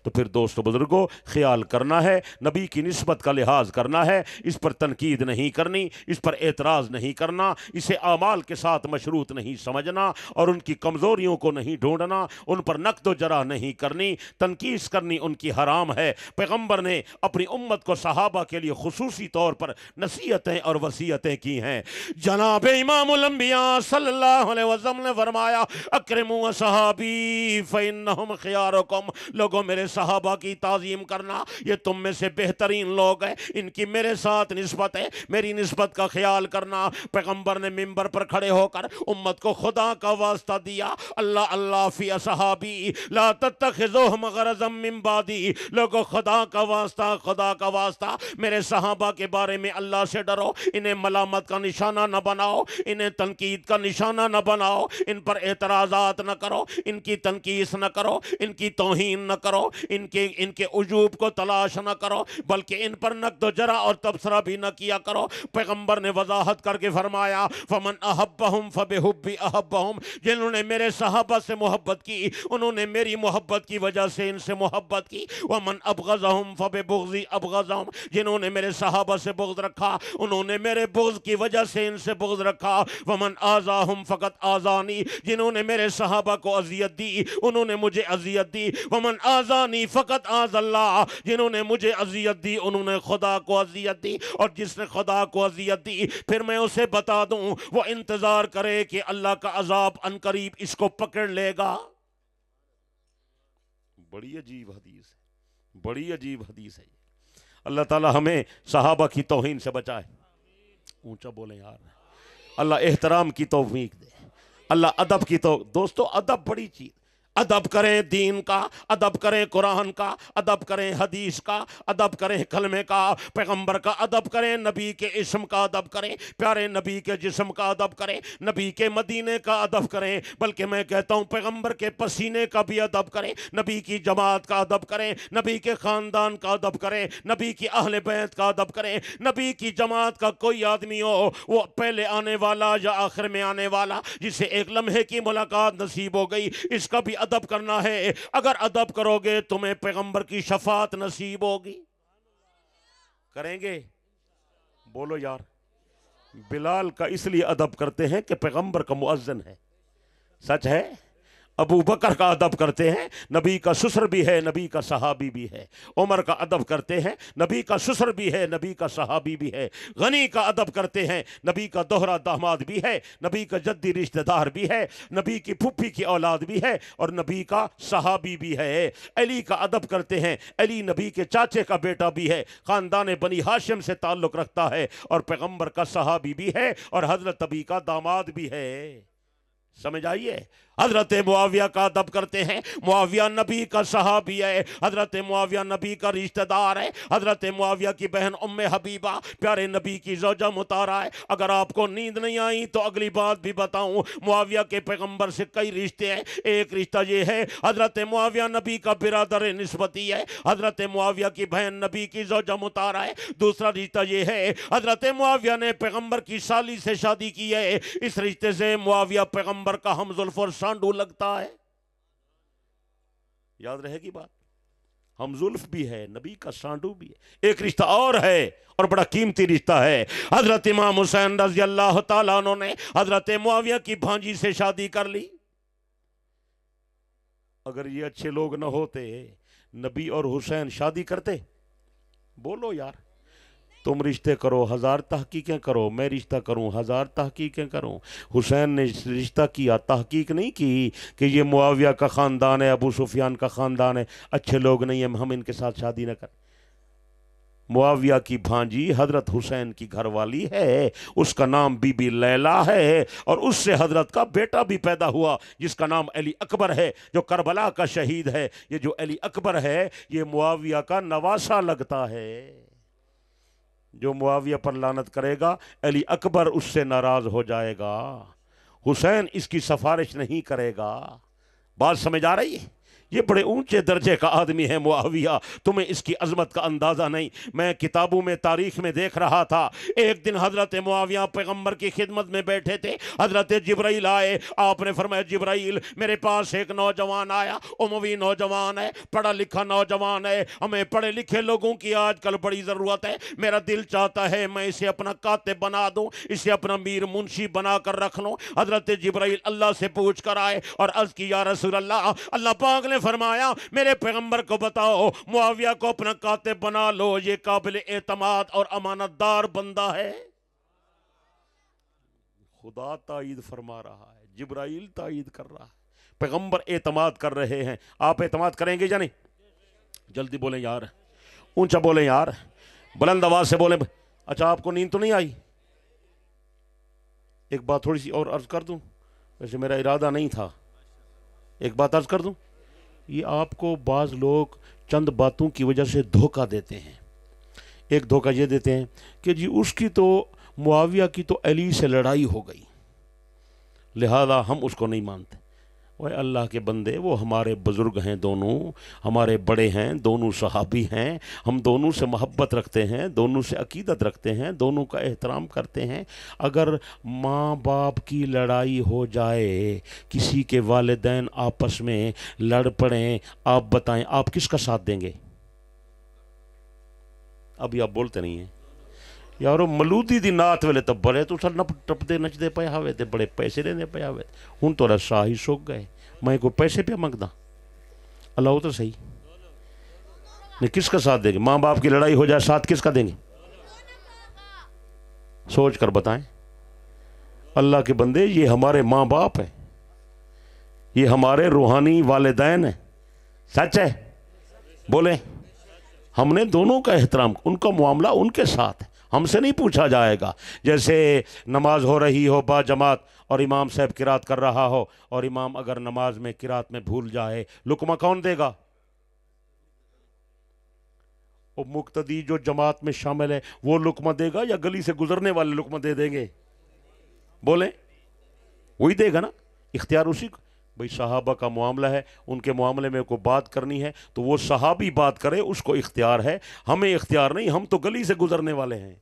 تو پھر دوستو بزرگوں خیال کرنا ہے، نبی کی نسبت کا لحاظ کرنا ہے، اس پر تنقید نہیں کرنی، اس پر اعتراض نہیں کرنا، اسے اعمال کے ساتھ مشروط نہیں سمجھنا اور ان کی کمزوریوں کو نہیں ڈھونڈنا، ان پر نقد و جرح نہیں کرنی، تنقید کرنی ان کی حرام ہے۔ پیغمبر نے اپنی امت کو صحابہ کے لیے خصوصی طور پر نصیحتیں اور وصیتیں کی ہیں۔ جناب امام الانبیاء صلی اللہ علیہ وسلم نے فرمایا اکرموا صحابی فإنہم خیارکم، لوگوں میرے صحابہ کی تعظیم کرنا، یہ تم میں سے بہترین لوگ ہیں، ان کی میرے ساتھ نسبت ہے، میری نسبت کا خیال کرنا۔ پیغمبر نے منبر پر کھڑے ہو کر امت کو خدا کا واسطہ دیا، اللہ اللہ فی اصحابی لا تتخذوہم غرضا من بعدی، لوگوں خدا کا واسطہ، خدا کا واسطہ، میرے صحابہ کے بارے میں اللہ سے ڈرو، انہیں ملامت کا نشانہ نہ بناؤ، انہیں تنقید کا نشانہ نہ بناؤ، ان پر اعتراضات نہ کرو، ان کی تنقید نہ کرو، ان کی توہین نہ کرو، ان کے عجوب کو تلاش نہ کرو، بلکہ ان پر نقد و جرح اور تبصرہ بھی نہ کیا کرو۔ پیغمبر نے وضاحت کر کے فرمایا فمن احبہم فبحبی احبہم، جنہوں نے میرے صحابہ سے محبت کی انہوں نے میری محبت کی وجہ سے ان سے محبت کی، ومن ابغضہم فببغضی ابغضہم، جنہوں نے میرے صحابہ سے بغض رکھا انہوں نے میرے بغض کی وجہ سے ان سے بغض رکھا، ومن آذاہم فقط آذانی، جنہوں نے میرے صحابہ کو اذیت دی انہوں نے مجھے اذیت دی، ومن آذانی فقط آذ اللہ، جنہوں نے مجھے اذیت دی انہوں نے خدا کو اذیت دی، اور جس نے خدا کو اذیت دی پھر میں اسے بتا دوں وہ انتظار کرے کہ اللہ کا عذاب عنقریب اس کو پکڑ لے گا۔ بڑی عجیب حدیث ہے، بڑی عجیب حدیث ہے۔ اللہ تعالی ہمیں صحابہ کی توہین سے بچائے، اونچا بولیں یار، اللہ احترام کی توفیق دے، اللہ ادب کی دوستو ادب بڑی چیز، ادب کریں دین کا، ادب کریں قرآن کا، ادب کریں حدیث کا، ادب کریں کلمے کا، پیغمبر کا ادب کریں، نبی کے اسم کا ادب کریں، پیارے نبی کے جسم کا ادب کریں، نبی کے مدینے کا ادب کریں، بلکہ میں کہتا ہوں پیغمبر کے پسینے کا بھی ادب کریں، نبی کی جماعت کا ادب کریں، نبی کے خاندان کا ادب کریں، نبی کی اہل بیت کا ادب کریں۔ نبی کی جماعت کا کوئی آدمی ہو، وہ پہلے آنے والا یا آخر میں آنے والا، جسے ایک لمحے کی ملاقات نصیب ہو گئی، اس کا بھی ادب کرنا ہے۔ اگر ادب کرو گے تمہیں پیغمبر کی شفاعت نصیب ہوگی۔ کریں گے؟ بولو یار۔ بلال کا اس لیے ادب کرتے ہیں کہ پیغمبر کا مؤذن ہے، سچ ہے۔ ابو بکر کا ادب کرتے ہیں، نبی کا سسر بھی ہے، نبی کا صحابی بھی ہے۔ عمر کا ادب کرتے ہیں، نبی کا سسر بھی ہے، نبی کا صحابی بھی ہے۔ غنی کا ادب کرتے ہیں، نبی کا دوہرا داماد بھی ہے، نبی کا جدی رشتہ دار بھی ہے، نبی کی پھپھی کی اولاد بھی ہے اور نبی کا صحابی بھی ہے۔ علی کا ادب کرتے ہیں، علی نبی کے چاچے کا بیٹا بھی ہے، خاندان بنی ہاشم سے تعلق رکھتا ہے اور پیغمبر کا صحابی بھی ہے اور حضرت ابی کا داماد بھی ہے۔ سمجھ آئیے؟ حضرت معاویہ کا ادب کرتے ہیں، معاویہ نبی کا صحابی ہے، حضرت معاویہ نبی کا رشتہ دار ہے، حضرت معاویہ کی بہن ام حبیبہ پیارے نبی کی زوجہ مطہرہ ہے۔ اگر آپ کو نیند نہیں آئی تو اگلی بات بھی بتاؤں، معاویہ کے پیغمبر سے کئی رشتے ہیں۔ ایک رشتہ یہ ہے حضرت معاویہ نبی کا برادر نسبتی ہے، حضرت معاویہ کی بہن نبی کی زوجہ مطہرہ ہے۔ دوسرا رشتہ یہ ہے حضرت معاویہ نے پیغمبر کی سالی سے شادی کی ہے، اس رشتے سے معاویہ پیغمبر کا ہم زلف اور سانڈو لگتا ہے۔ یاد رہے گی بات، ہم زلف بھی ہے، نبی کا سانڈو بھی ہے۔ ایک رشتہ اور ہے اور بڑا قیمتی رشتہ ہے، حضرت امام حسین رضی اللہ تعالیٰ عنہ نے حضرت معاویہ کی بھانجی سے شادی کر لی۔ اگر یہ اچھے لوگ نہ ہوتے نبی اور حسین شادی کرتے؟ بولو یار۔ تم رشتے کرو، ہزار تحقیقیں کرو، میں رشتہ کروں، ہزار تحقیقیں کروں۔ حسین نے رشتہ کیا، تحقیق نہیں کی کہ یہ معاویہ کا خاندان ہے، ابو سفیان کا خاندان ہے، اچھے لوگ نہیں ہیں، ہم ان کے ساتھ شادی نہ کریں۔ معاویہ کی بھانجی حضرت حسین کی گھر والی ہے، اس کا نام بی بی لیلا ہے اور اس سے حضرت کا بیٹا بھی پیدا ہوا جس کا نام علی اکبر ہے، جو کربلا کا شہید ہے۔ یہ جو علی اکبر ہے یہ معاویہ کا نواسہ لگتا ہے۔ جو معاویہ پر لعنت کرے گا علی اکبر اس سے ناراض ہو جائے گا، حسین اس کی سفارش نہیں کرے گا۔ بات سمجھ آ رہی ہے؟ یہ بڑے اونچے درجے کا آدمی ہے معاویہ، تمہیں اس کی عظمت کا اندازہ نہیں۔ میں کتابوں میں تاریخ میں دیکھ رہا تھا، ایک دن حضرت معاویہ پیغمبر کی خدمت میں بیٹھے تھے، حضرت جبرائیل آئے، آپ نے فرمایا جبرائیل میرے پاس ایک نوجوان آیا، اموی نوجوان ہے، پڑھا لکھا نوجوان ہے، ہمیں پڑھے لکھے لوگوں کی آج کل بڑی ضرورت ہے، میرا دل چاہتا ہے میں اسے اپنا کاتب بنا دوں، اسے اپنا میر منشی بنا کر رکھ لوں۔ حضرت جبرائیل اللہ سے پوچھ کر آئے اور عرض کی یا رسول اللہ، اللہ پاک نے فرمایا میرے پیغمبر کو بتاؤ معاویہ کو اپنا کاتب بنا لو، یہ قابل اعتماد اور امانت دار بندہ ہے۔ خدا تائید فرما رہا ہے، جبرائیل تائید کر رہا ہے، پیغمبر اعتماد کر رہے ہیں۔ آپ اعتماد کریں گے یا نہیں؟ جلدی بولیں یار، اونچا بولیں یار، بلند آواز سے بولیں۔ اچھا آپ کو نیند تو نہیں آئی؟ ایک بات تھوڑی سی اور عرض کر دوں، ویسے میرا ارادہ نہیں تھا، ایک بات عرض کر دوں، یہ آپ کو بعض لوگ چند باتوں کی وجہ سے دھوکہ دیتے ہیں۔ ایک دھوکہ یہ دیتے ہیں کہ جی اس کی تو معاویہ کی تو علی سے لڑائی ہو گئی لہذا ہم اس کو نہیں مانتے۔ وہ اللہ کے بندے، وہ ہمارے بزرگ ہیں، دونوں ہمارے بڑے ہیں، دونوں صحابی ہیں، ہم دونوں سے محبت رکھتے ہیں، دونوں سے عقیدت رکھتے ہیں، دونوں کا احترام کرتے ہیں۔ اگر ماں باپ کی لڑائی ہو جائے، کسی کے والدین آپس میں لڑ پڑیں، آپ بتائیں آپ کس کا ساتھ دیں گے؟ ابھی آپ بولتے نہیں ہیں یارو، ملودی دی نات ویلے تو بڑے تو سر ٹپ دے نچ دے پے ہوئے تھے، بڑے پیسے لینے پے ہوئے تھے، ہوں تو رسا ہی سوک گئے، میں کوئی پیسے پہ منگدا؟ اللہ ہو تو صحیح نہیں، کس کا ساتھ دیں گے؟ ماں باپ کی لڑائی ہو جائے ساتھ کس کا دیں گے؟ سوچ کر بتائیں۔ اللہ کے بندے، یہ ہمارے ماں باپ ہیں، یہ ہمارے روحانی والدین ہیں، سچ ہے؟ بولیں۔ ہم نے دونوں کا احترام، ان کا معاملہ ان کے ساتھ ہے، ہم سے نہیں پوچھا جائے گا۔ جیسے نماز ہو رہی ہو با جماعت اور امام صاحب قرات کر رہا ہو، اور امام اگر نماز میں قرات میں بھول جائے، لقمہ کون دے گا؟ وہ مقتدی جو جماعت میں شامل ہے وہ لقمہ دے گا یا گلی سے گزرنے والے لقمہ دے دیں گے؟ بولیں، وہی دے گا نا، اختیار اسی کو۔ بھئی صحابہ کا معاملہ ہے، ان کے معاملے میں کوئی بات کرنی ہے تو وہ صحابی بات کرے، اس کو اختیار ہے، ہمیں اختیار نہیں، ہم تو گلی سے گزرنے والے ہیں۔